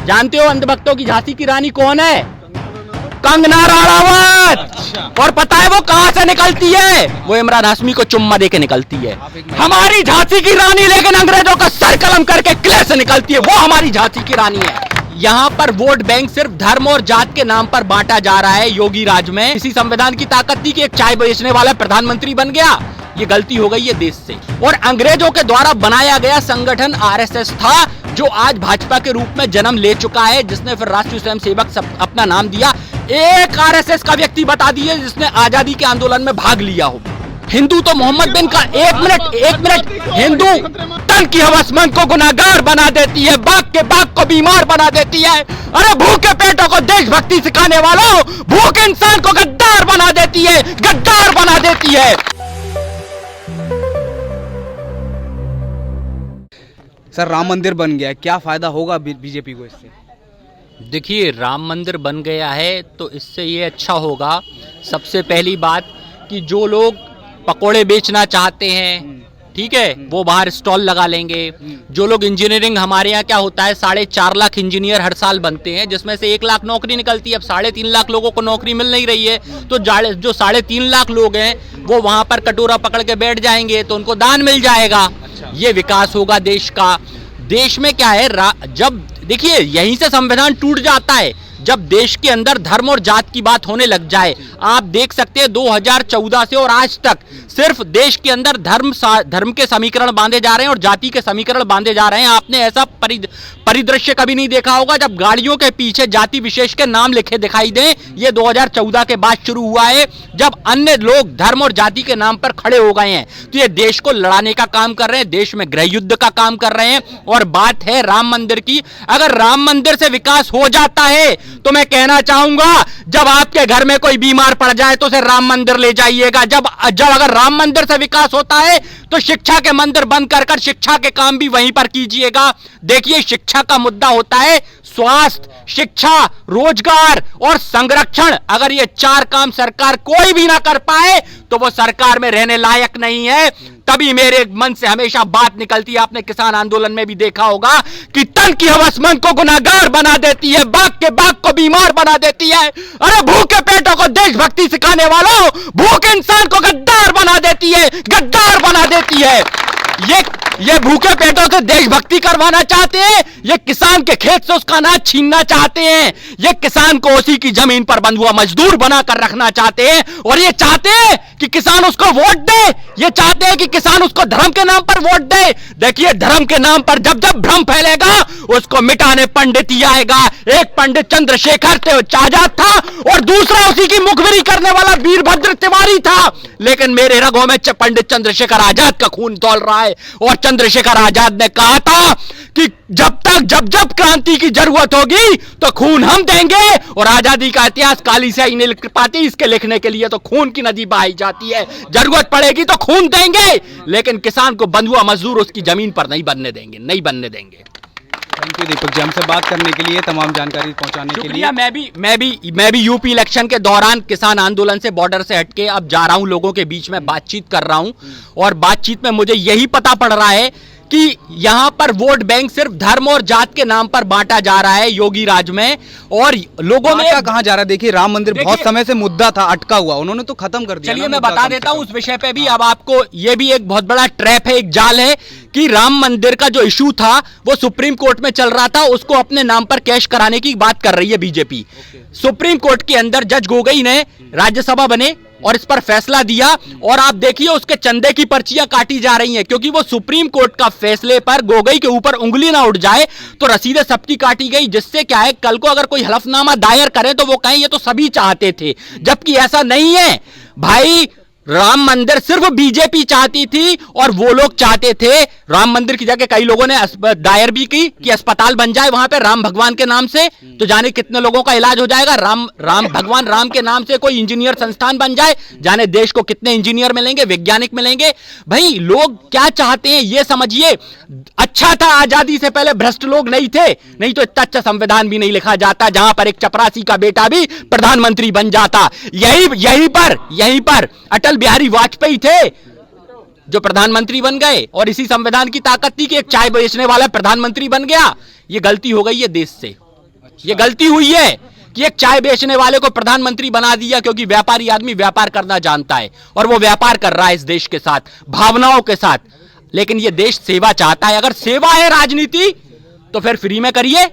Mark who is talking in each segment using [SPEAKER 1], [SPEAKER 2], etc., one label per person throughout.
[SPEAKER 1] जानते हो अंधभक्तों की झांसी की रानी कौन है? कंगना राणावत। और पता है वो कहां से निकलती है? वो इमरान हाशमी को चुम्मा देके निकलती है। हमारी झांसी की रानी लेकिन अंग्रेजों का सर कलम करके किले से निकलती है, वो हमारी झांसी की रानी है। यहाँ पर वोट बैंक सिर्फ धर्म और जात के नाम पर बांटा जा रहा है योगी राज में। इसी संविधान की ताकत थी कि एक चाय बेचने वाला प्रधानमंत्री बन गया। ये गलती हो गई है देश से। और अंग्रेजों के द्वारा बनाया गया संगठन आरएसएस था, जो आज भाजपा के रूप में जन्म ले चुका है, जिसने फिर राष्ट्रीय स्वयंसेवक अपना नाम दिया। एक आरएसएस का व्यक्ति बता दिए जिसने आजादी के आंदोलन में भाग लिया हो। हिंदू तो मोहम्मद बिन का एक मिनट हिंदू तन की हवसमंद को गुनाहगार बना देती है, बाग के बाग को बीमार बना देती है। अरे भूखे पेटों को देशभक्ति सिखाने वालों, भूखे इंसान को गद्दार बना देती है, गद्दार बना देती है।
[SPEAKER 2] सर, राम मंदिर बन गया है, क्या फायदा होगा बीजेपी को इससे?
[SPEAKER 1] देखिए, राम मंदिर बन गया है तो इससे ये अच्छा होगा। सबसे पहली बात कि जो लोग पकोड़े बेचना चाहते हैं, ठीक है, वो बाहर स्टॉल लगा लेंगे। जो लोग इंजीनियरिंग, हमारे यहाँ क्या होता है 4.5 लाख इंजीनियर हर साल बनते हैं, जिसमें से 1 लाख नौकरी निकलती है। अब 3.5 लाख लोगों को नौकरी मिल नहीं रही है, तो जो 3.5 लाख लोग हैं वो वहां पर कटोरा पकड़ के बैठ जाएंगे तो उनको दान मिल जाएगा। ये विकास होगा देश का। देश में क्या है, जब देखिए यहीं से संविधान टूट जाता है, जब देश के अंदर धर्म और जात की बात होने लग जाए। आप देख सकते हैं 2014 से और आज तक सिर्फ देश के अंदर धर्म के समीकरण बांधे जा रहे हैं और जाति के समीकरण बांधे जा रहे हैं। आपने ऐसा परिदृश्य कभी नहीं देखा होगा जब गाड़ियों के पीछे जाति विशेष के नाम लिखे दिखाई दें। ये 2014 के बाद शुरू हुआ है, जब अन्य लोग धर्म और जाति के नाम पर खड़े हो गए हैं। तो ये देश को लड़ाने का काम कर रहे हैं, देश में गृह युद्ध का काम कर रहे हैं। और बात है राम मंदिर की। अगर राम मंदिर से विकास हो जाता है तो मैं कहना चाहूंगा, जब आपके घर में कोई बीमार पड़ जाए तो उसे राम मंदिर ले जाइएगा। जब अगर राम मंदिर से विकास होता है तो शिक्षा के मंदिर बंद कर शिक्षा के काम भी वहीं पर कीजिएगा। देखिए, शिक्षा का मुद्दा होता है स्वास्थ्य, शिक्षा, रोजगार और संरक्षण। अगर ये 4 काम सरकार कोई भी ना कर पाए तो वो सरकार में रहने लायक नहीं है। तभी मेरे मन से हमेशा बात निकलती है, आपने किसान आंदोलन में भी देखा होगा कि तन की हवसमंद को गुनाहगार बना देती है, बाग के बाग को बीमार बना देती है। अरे भूखे पेटों को देशभक्ति सिखाने वालों, भूखे इंसान को गद्दार बना देती है, गद्दार बना देती है। ये भूखे पेटों से देशभक्ति करवाना चाहते हैं, ये किसान के खेत से उसका अनाज छीनना चाहते हैं, ये किसान को उसी की जमीन पर बंधुआ मजदूर बनाकर रखना चाहते हैं। और ये चाहते हैं कि किसान उसको वोट दे, ये चाहते हैं कि किसान उसको धर्म के नाम पर वोट दे। देखिए, धर्म के नाम पर जब जब भ्रम फैलेगा उसको मिटाने पंडित ही आएगा। एक पंडित चंद्रशेखर आजाद था और दूसरा उसी की मुखबिरी करने वाला वीरभद्र तिवारी था। लेकिन मेरे रगों में पंडित चंद्रशेखर आजाद का खून दौड़ रहा है। और चंद्रशेखर आजाद ने कहा था कि जब क्रांति की जरूरत होगी तो खून हम देंगे। और आजादी का इतिहास काली स्याही नहीं लिख पाती, इसके लिखने के लिए तो खून की नदी बहाई जाती है। जरूरत पड़ेगी तो खून देंगे, लेकिन किसान को बंधुआ मजदूर उसकी जमीन पर नहीं बनने देंगे, नहीं बनने देंगे।
[SPEAKER 2] थैंक यू दीपक जी, हमसे बात करने के लिए, तमाम जानकारी पहुंचाने के लिए।
[SPEAKER 1] मैं भी यूपी इलेक्शन के दौरान किसान आंदोलन से, बॉर्डर से हटके अब जा रहा हूं, लोगों के बीच में बातचीत कर रहा हूं। और बातचीत में मुझे यही पता पड़ रहा है कि यहां पर वोट बैंक सिर्फ धर्म और जात के नाम पर बांटा जा रहा है योगी राज में। और लोगों में
[SPEAKER 2] कहां जा रहा है? देखिए, राम मंदिर बहुत समय से मुद्दा था, अटका हुआ, उन्होंने तो खत्म कर दिया।
[SPEAKER 1] चलिए मैं बता देता हूं उस विषय पे भी। अब आपको ये भी एक बहुत बड़ा ट्रैप है, एक जाल है कि राम मंदिर का जो इशू था वो सुप्रीम कोर्ट में चल रहा था, उसको अपने नाम पर कैश कराने की बात कर रही है बीजेपी। सुप्रीम कोर्ट के अंदर जज गोगोई ने राज्यसभा बने और इस पर फैसला दिया। और आप देखिए, उसके चंदे की पर्चियां काटी जा रही हैं, क्योंकि वो सुप्रीम कोर्ट का फैसले पर गोगोई के ऊपर उंगली ना उठ जाए तो रसीदें सबकी काटी गई। जिससे क्या है, कल को अगर कोई हलफनामा दायर करे तो वो कहें ये तो सभी चाहते थे, जबकि ऐसा नहीं है भाई। राम मंदिर सिर्फ बीजेपी चाहती थी और वो लोग चाहते थे। राम मंदिर की जगह कई लोगों ने दायर भी की कि अस्पताल बन जाए वहां पे राम भगवान के नाम से, तो जाने कितने लोगों का इलाज हो जाएगा। राम भगवान राम के नाम से कोई इंजीनियर संस्थान बन जाए, जाने देश को कितने इंजीनियर मिलेंगे, वैज्ञानिक मिलेंगे। भाई, लोग क्या चाहते हैं ये समझिए। अच्छा था आजादी से पहले भ्रष्ट लोग नहीं थे, नहीं तो इतना अच्छा संविधान भी नहीं लिखा जाता जहां पर एक चपरासी का बेटा भी प्रधानमंत्री बन जाता। यहीं पर अटल बिहारी वाजपेयी थे जो प्रधानमंत्री बन गए। और इसी संविधान की ताकत थी कि एक चाय बेचने वाला प्रधानमंत्री बन गया। ये गलती हो गई है देश से। ये गलती हुई है कि एक चाय बेचने वाले को प्रधानमंत्री बना दिया क्योंकि व्यापारी आदमी व्यापार करना जानता है और वो व्यापार कर रहा है इस देश के साथ, भावनाओं के साथ। लेकिन ये देश सेवा चाहता है। अगर सेवा है राजनीति तो फिर फ्री में करिए।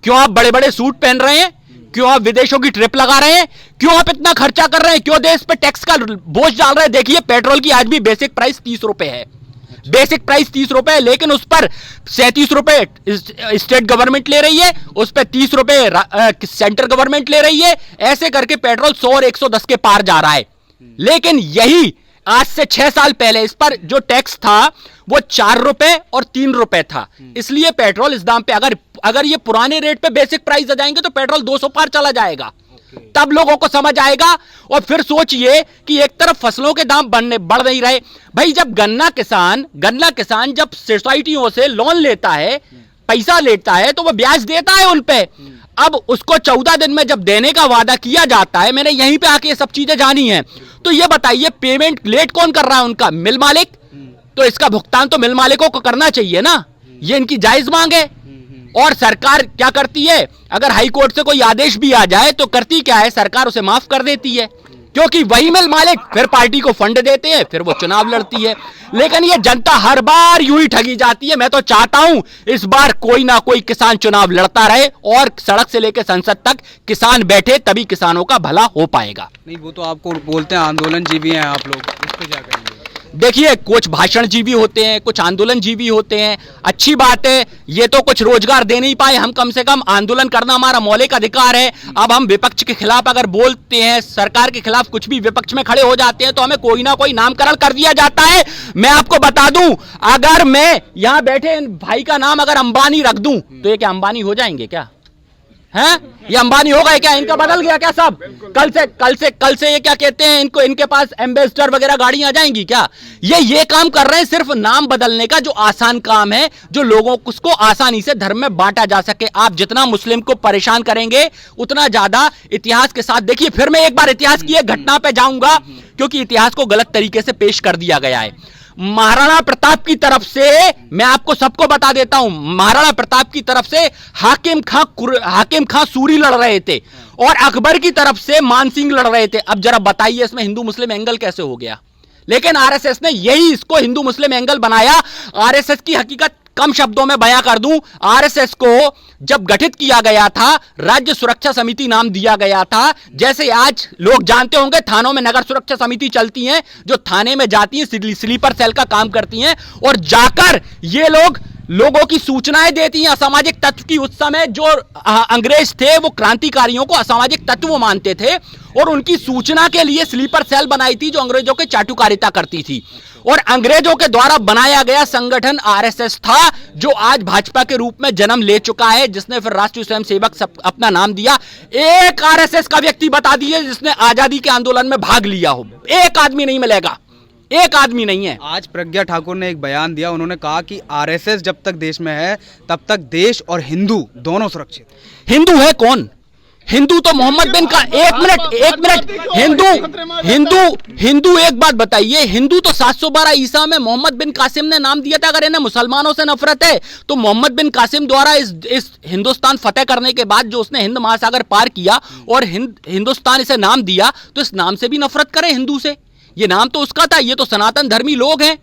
[SPEAKER 1] क्यों आप बड़े बड़े सूट पहन रहे हैं? क्यों आप विदेशों की ट्रिप लगा रहे हैं? क्यों आप इतना खर्चा कर रहे हैं? क्यों देश पे टैक्स का बोझ डाल रहे हैं? देखिए, पेट्रोल की आज भी बेसिक प्राइस 30 रुपए है। बेसिक प्राइस 30 रुपए है, लेकिन उस पर 37 रुपए स्टेट गवर्नमेंट ले रही है, उस पर 30 रुपए सेंट्रल गवर्नमेंट ले रही है। ऐसे करके पेट्रोल 100 और 110 के पार जा रहा है। लेकिन यही आज से 6 साल पहले इस पर जो टैक्स था वो 4 रुपए और 3 रुपए था। इसलिए पेट्रोल इस दाम पे, अगर ये पुराने रेट पे बेसिक प्राइस आ जाएंगे तो पेट्रोल 200 पार चला जाएगा। तब लोगों को समझ आएगा। और फिर सोचिए कि एक तरफ फसलों के दाम बढ़ नहीं रहे। भाई, जब गन्ना किसान जब सोसाइटियों से लोन लेता है, पैसा लेता है, तो वो ब्याज देता है उन पे। अब उसको 14 दिन में जब देने का वादा किया जाता है, मैंने यहीं पे आके ये सब चीजें जानी हैं, तो ये बताइए पेमेंट लेट कौन कर रहा है? उनका मिल मालिक। तो इसका भुगतान तो मिल मालिकों को करना चाहिए ना। ये इनकी जायज मांग है। और सरकार क्या करती है? अगर हाई कोर्ट से कोई आदेश भी आ जाए तो करती क्या है? सरकार उसे माफ कर देती है, क्योंकि वही मिल मालिक फिर पार्टी को फंड देते हैं, फिर वो चुनाव लड़ती है। लेकिन ये जनता हर बार यूं ही ठगी जाती है। मैं तो चाहता हूं इस बार कोई ना कोई किसान चुनाव लड़ता रहे और सड़क से लेकर संसद तक किसान बैठे, तभी किसानों का भला हो पाएगा।
[SPEAKER 2] नहीं, वो तो आपको बोलते हैं आंदोलनजीवी हैं आप लोग, इस पे क्या करेंगे?
[SPEAKER 1] देखिए, कुछ भाषणजीवी होते हैं, कुछ आंदोलनजीवी होते हैं। अच्छी बात है, ये तो कुछ रोजगार दे नहीं पाए। हम कम से कम आंदोलन करना हमारा मौलिक अधिकार है। अब हम विपक्ष के खिलाफ अगर बोलते हैं, सरकार के खिलाफ कुछ भी विपक्ष में खड़े हो जाते हैं, तो हमें कोई ना कोई नामकरण कर दिया जाता है। मैं आपको बता दूं, अगर मैं यहां बैठे भाई का नाम अगर अंबानी रख दूं तो ये क्या अंबानी हो जाएंगे क्या? हैं? ये अंबानी हो गए क्या? इनका बदल गया क्या सब? कल से ये क्या कहते हैं, इनको इनके पास एम्बेसडर वगैरह गाड़ियां आ जाएंगी क्या? ये काम कर रहे हैं सिर्फ नाम बदलने का, जो आसान काम है, जो लोगों को उसको आसानी से धर्म में बांटा जा सके। आप जितना मुस्लिम को परेशान करेंगे उतना ज्यादा इतिहास के साथ। देखिए, फिर मैं एक बार इतिहास की एक घटना पे जाऊंगा, क्योंकि इतिहास को गलत तरीके से पेश कर दिया गया है। महाराणा प्रताप की तरफ से, मैं आपको सबको बता देता हूं, महाराणा प्रताप की तरफ से हाकिम खां सूरी लड़ रहे थे और अकबर की तरफ से मानसिंह लड़ रहे थे। अब जरा बताइए इसमें हिंदू मुस्लिम एंगल कैसे हो गया? लेकिन आरएसएस ने यही इसको हिंदू मुस्लिम एंगल बनाया। आरएसएस की हकीकत कम शब्दों में बयां कर दूं, आरएसएस को जब गठित किया गया था, राज्य सुरक्षा समिति नाम दिया गया था। जैसे आज लोग जानते होंगे थानों में नगर सुरक्षा समिति चलती हैं, जो थाने में जाती हैं, स्लीपर सेल का काम करती हैं और जाकर ये लोगों की सूचनाएं देती हैं असामाजिक तत्व की। उस समय जो अंग्रेज थे वो क्रांतिकारियों को असामाजिक तत्व मानते थे और उनकी सूचना के लिए स्लीपर सेल बनाई थी, जो अंग्रेजों के चाटुकारिता करती थी। और अंग्रेजों के द्वारा बनाया गया संगठन आरएसएस था, जो आज भाजपा के रूप में जन्म ले चुका है, जिसने फिर राष्ट्रीय स्वयंसेवक अपना नाम दिया। एक आरएसएस का व्यक्ति बता दीजिए जिसने आजादी के आंदोलन में भाग लिया हो। एक आदमी नहीं मिलेगा, एक आदमी नहीं है।
[SPEAKER 2] आज प्रज्ञा ठाकुर ने एक बयान दिया, उन्होंने कहा कि आरएसएस जब तक देश में है तब तक देश और हिंदू दोनों सुरक्षित।
[SPEAKER 1] हिंदू है कौन? हिंदू तो मोहम्मद बिन का, एक मिनट, हिंदू एक बात बताइए, हिंदू तो 712 ईसा में मोहम्मद बिन कासिम ने नाम दिया था। अगर इन्हें मुसलमानों से नफरत है तो मोहम्मद बिन कासिम द्वारा इस हिंदुस्तान फतेह करने के बाद जो उसने हिंद महासागर पार किया और हिंदुस्तान इसे नाम दिया, तो इस नाम से भी नफरत करें हिंदू से? ये नाम तो उसका था। ये तो सनातन धर्मी लोग हैं,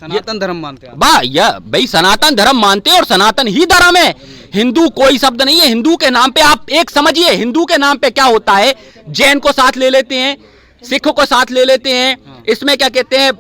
[SPEAKER 2] सनातन धर्म मानते हैं
[SPEAKER 1] भाई सनातन धर्म मानते हैं और सनातन ही धर्म है। हिंदू कोई शब्द नहीं है। हिंदू के नाम पे आप एक समझिए, हिंदू के नाम पे क्या होता है, जैन को साथ ले लेते हैं, सिख को साथ ले लेते हैं, इसमें क्या कहते हैं,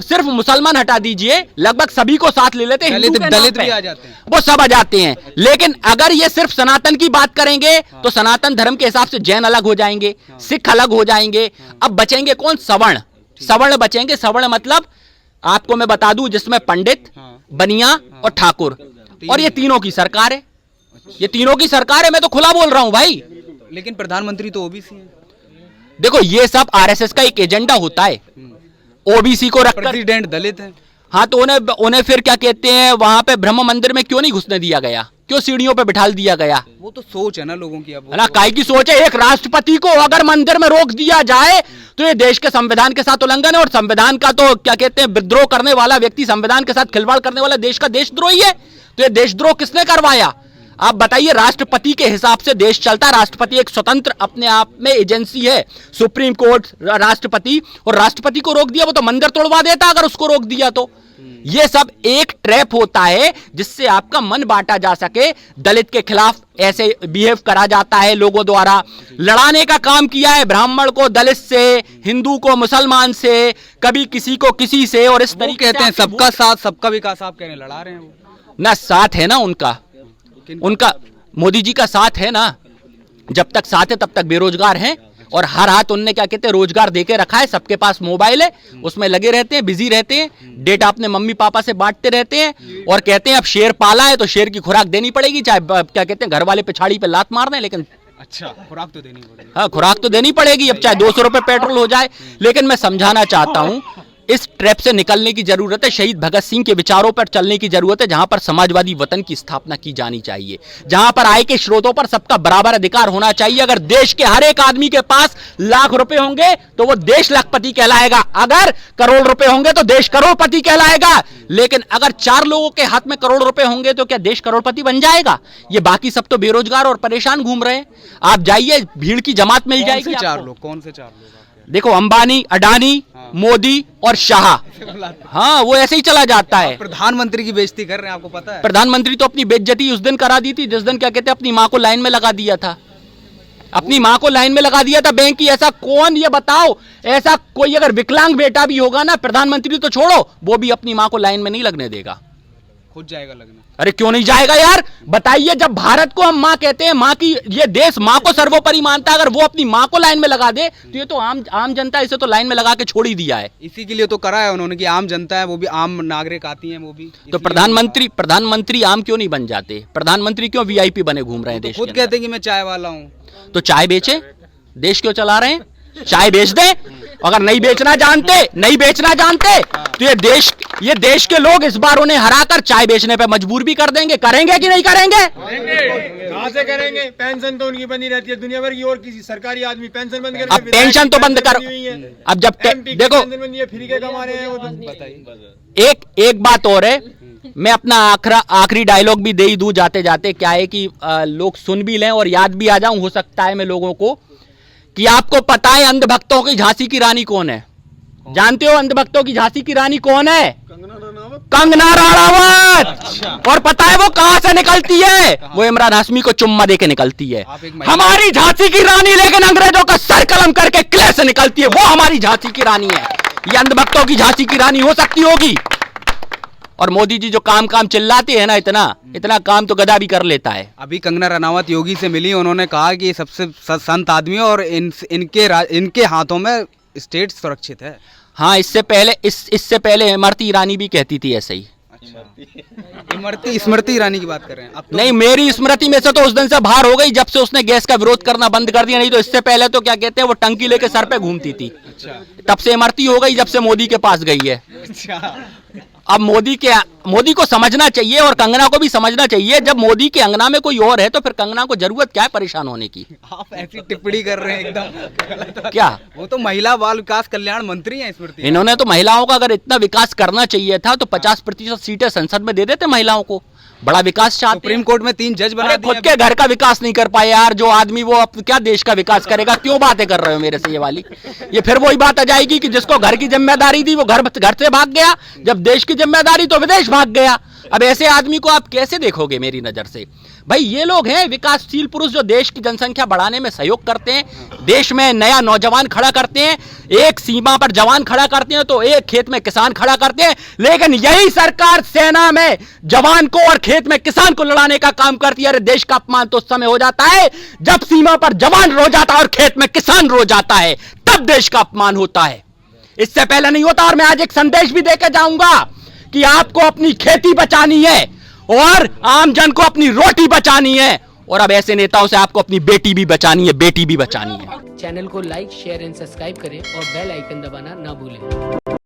[SPEAKER 1] सिर्फ मुसलमान हटा दीजिए, लगभग सभी को साथ ले लेते हैं।
[SPEAKER 2] दलित भी आ जाते हैं,
[SPEAKER 1] वो सब आ जाते हैं। लेकिन अगर ये सिर्फ सनातन की बात करेंगे तो सनातन धर्म के हिसाब से जैन अलग हो जाएंगे, सिख अलग हो जाएंगे। अब बचेंगे कौन? सवर्ण। सवर्ण बचेंगे। सवर्ण मतलब आपको मैं बता दूं, जिसमें पंडित, बनिया और ठाकुर, और ये तीनों की सरकार है। ये तीनों की सरकार है, मैं तो खुला बोल रहा हूं भाई।
[SPEAKER 2] लेकिन प्रधानमंत्री तो ओबीसी है।
[SPEAKER 1] देखो, ये सब आरएसएस का एक एजेंडा होता है। ओबीसी को रखकर
[SPEAKER 2] प्रेसिडेंट दलित है।
[SPEAKER 1] हाँ, तो उन्हें फिर क्या कहते हैं, वहां पे ब्रह्म मंदिर में क्यों नहीं घुसने दिया गया? क्यों सीढ़ियों पे बिठा दिया गया?
[SPEAKER 2] वो तो सोच है ना लोगों की। अब
[SPEAKER 1] ना काय की सोच है? एक राष्ट्रपति को अगर मंदिर में रोक दिया जाए तो ये देश के संविधान के साथ उल्लंघन है। और संविधान का तो क्या कहते हैं, विद्रोह करने वाला व्यक्ति, संविधान के साथ खिलवाड़ करने वाला देश का देशद्रोही है। तो ये देशद्रोह किसने करवाया? आप बताइए, राष्ट्रपति के हिसाब से देश चलता है। राष्ट्रपति एक स्वतंत्र अपने आप में एजेंसी है, सुप्रीम कोर्ट, राष्ट्रपति, और राष्ट्रपति को रोक दिया वो तो मंदिर तोड़वा देता अगर उसको रोक दिया तो। ये सब एक ट्रैप होता है जिससे आपका मन बांटा जा सके। दलित के खिलाफ ऐसे बिहेव करा जाता है लोगों द्वारा। लड़ाने का काम किया है ब्राह्मण को दलित से, हिंदू को मुसलमान से, कभी किसी को किसी से, और इस तरीके
[SPEAKER 2] कहते हैं सबका साथ सबका विकास। आप कह रहे हैं लड़ा रहे हैं वो
[SPEAKER 1] ना, साथ है ना उनका मोदी जी का साथ है ना। जब तक साथ है तब तक बेरोजगार हैं, और हर हाथ उनने क्या कहते हैं रोजगार देके रखा है। सबके पास मोबाइल है, उसमें लगे रहते हैं, बिजी रहते हैं, डेटा अपने मम्मी पापा से बांटते रहते हैं, और कहते हैं अब शेर पाला है तो शेर की खुराक देनी पड़ेगी, चाहे क्या कहते हैं घर वाले पिछाड़ी पे लात मार दें, लेकिन
[SPEAKER 2] अच्छा खुराक तो देनी पड़ेगी।
[SPEAKER 1] हाँ, खुराक तो देनी पड़ेगी, अब चाहे 200 रुपए पेट्रोल हो जाए। लेकिन मैं समझाना चाहता हूं, इस ट्रैप से निकलने की जरूरत है। शहीद भगत सिंह के विचारों पर चलने की जरूरत है, जहां पर समाजवादी वतन की स्थापना की जानी चाहिए, जहां पर आय के स्रोतों पर सबका बराबर अधिकार होना चाहिए। अगर देश के हर एक आदमी के पास लाख रुपए होंगे तो वो देश लाखपति कहलाएगा, अगर करोड़ रुपए होंगे तो देश करोड़पति कहलाएगा। लेकिन अगर 4 लोगों के हाथ में करोड़ रुपए होंगे तो क्या देश करोड़पति बन जाएगा? ये बाकी सब तो बेरोजगार और परेशान घूम रहे हैं। आप जाइए, भीड़ की जमात मिल जाएगी।
[SPEAKER 2] 4 लोग, कौन से 4 लोग?
[SPEAKER 1] देखो, अंबानी, अडानी, मोदी और शाह। हाँ, वो ऐसे ही चला जाता है।
[SPEAKER 2] प्रधानमंत्री की बेइज्जती कर रहे हैं, आपको पता है?
[SPEAKER 1] प्रधानमंत्री तो अपनी बेइज्जती उस दिन करा दी थी जिस दिन क्या कहते हैं अपनी माँ को लाइन में लगा दिया था। अपनी माँ को लाइन में लगा दिया था बैंक की। ऐसा कौन, ये बताओ, ऐसा कोई अगर विकलांग बेटा भी होगा ना, प्रधानमंत्री तो छोड़ो, वो भी अपनी माँ को लाइन में नहीं लगने देगा,
[SPEAKER 2] खुद जाएगा लगने।
[SPEAKER 1] अरे क्यों नहीं जाएगा यार? बताइए, जब भारत को हम माँ कहते हैं, माँ की, ये देश माँ को सर्वोपरि मानता है, अगर वो अपनी माँ को लाइन में लगा दे तो ये तो आम जनता इसे तो लाइन में लगा के छोड़ ही दिया है।
[SPEAKER 2] इसी के लिए तो करा है उन्होंने कि आम जनता है, वो भी आम नागरिक आती हैं, वो भी।
[SPEAKER 1] तो प्रधानमंत्री आम क्यों नहीं बन जाते? प्रधानमंत्री क्यों वीआईपी बने घूम रहे हैं देश?
[SPEAKER 2] खुद कहते हैं कि मैं चाय वाला हूँ,
[SPEAKER 1] तो चाय बेचे, देश क्यों चला रहे हैं? चाय बेच दें। अगर नहीं बेचना जानते तो ये देश के लोग इस बार उन्हें हराकर चाय बेचने पे मजबूर भी कर देंगे। करेंगे कि नहीं करेंगे?
[SPEAKER 3] कहां से करेंगे? पेंशन तो उनकी बनी रहती है, दुनिया भर की और किसी सरकारी आदमी पेंशन बंद कर।
[SPEAKER 1] अब पेंशन तो बंद कर। अब जब देखो,
[SPEAKER 3] फ्री के कमा रहे हैं वो, तो बताइए।
[SPEAKER 1] एक बात और है, मैं अपना आखिरी डायलॉग भी दे ही दूं जाते जाते। क्या है कि लोग सुन भी लें और याद भी आ जाऊं, हो सकता है मैं लोगों को, कि आपको पता है अंधभक्तों की झांसी की रानी कौन है? जानते हो अंधभक्तों की झांसी की रानी कौन है? कंगना रणावत। और पता है वो कहां से निकलती है? वो इमरान हाशमी को चुम्मा देके निकलती है। हमारी झांसी की रानी लेकिन अंग्रेजों का सर कलम करके किले से निकलती है, वो हमारी झांसी की रानी है। ये अंधभक्तों की झांसी की रानी हो सकती होगी? और मोदी जी जो काम चिल्लाते हैं ना, इतना काम तो गधा भी कर लेता है।
[SPEAKER 2] अभी कंगना रनावत योगी से मिली, उन्होंने कहा कि सबसे संत आदमी और इनके हाथों में स्टेट सुरक्षित है।
[SPEAKER 1] हाँ, इससे पहले इमरती ईरानी भी कहती थी ऐसे ही।
[SPEAKER 2] स्मृति ईरानी की बात कर रहे हैं? अब तो
[SPEAKER 1] नहीं, मेरी स्मृति में से तो उस दिन से बाहर हो गई जब से उसने गैस का विरोध करना बंद कर दिया। नहीं तो इससे पहले तो क्या कहते हैं वो टंकी लेके सर पे घूमती थी।
[SPEAKER 2] अच्छा।
[SPEAKER 1] तब से इमरती हो गई जब से मोदी के पास गई है।
[SPEAKER 2] अच्छा।
[SPEAKER 1] अब मोदी को समझना चाहिए और कंगना को भी समझना चाहिए, जब मोदी के अंगना में कोई और है तो फिर कंगना को जरूरत क्या है परेशान होने की?
[SPEAKER 2] आप ऐसी टिप्पणी कर रहे हैं एकदम।
[SPEAKER 1] क्या
[SPEAKER 2] वो तो महिला बाल विकास कल्याण मंत्री हैं स्मृति।
[SPEAKER 1] इन्होंने तो महिलाओं का अगर इतना विकास करना चाहिए था तो 50% सीटें संसद में दे देते महिलाओं को। बड़ा विकास चाहते हैं।
[SPEAKER 2] सुप्रीम कोर्ट में 3 जज बना दिए।
[SPEAKER 1] खुद के घर का विकास नहीं कर पाए यार जो आदमी, वो अब क्या देश का विकास करेगा? क्यों बातें कर रहे हो मेरे से ये वाली? ये फिर वही बात आ जाएगी कि जिसको घर की जिम्मेदारी थी वो घर से भाग गया, जब देश की जिम्मेदारी तो विदेश भाग गया। अब ऐसे आदमी को आप कैसे देखोगे मेरी नजर से? भाई ये लोग हैं विकासशील पुरुष जो देश की जनसंख्या बढ़ाने में सहयोग करते हैं, देश में नया नौजवान खड़ा करते हैं, एक सीमा पर जवान खड़ा करते हैं तो एक खेत में किसान खड़ा करते हैं। लेकिन यही सरकार सेना में जवान को और खेत में किसान को लड़ाने का काम करती है। अरे देश का अपमान तो उस समय हो जाता है जब सीमा पर जवान रो जाता है और खेत में किसान रो जाता है, तब देश का अपमान होता है, इससे पहले नहीं होता। और मैं आज एक संदेश भी देकर जाऊंगा कि आपको अपनी खेती बचानी है और आम जन को अपनी रोटी बचानी है, और अब ऐसे नेताओं से आपको अपनी बेटी भी बचानी है, बेटी भी बचानी है।
[SPEAKER 4] चैनल को लाइक, शेयर एंड सब्सक्राइब करें और बेल आइकन दबाना ना भूलें।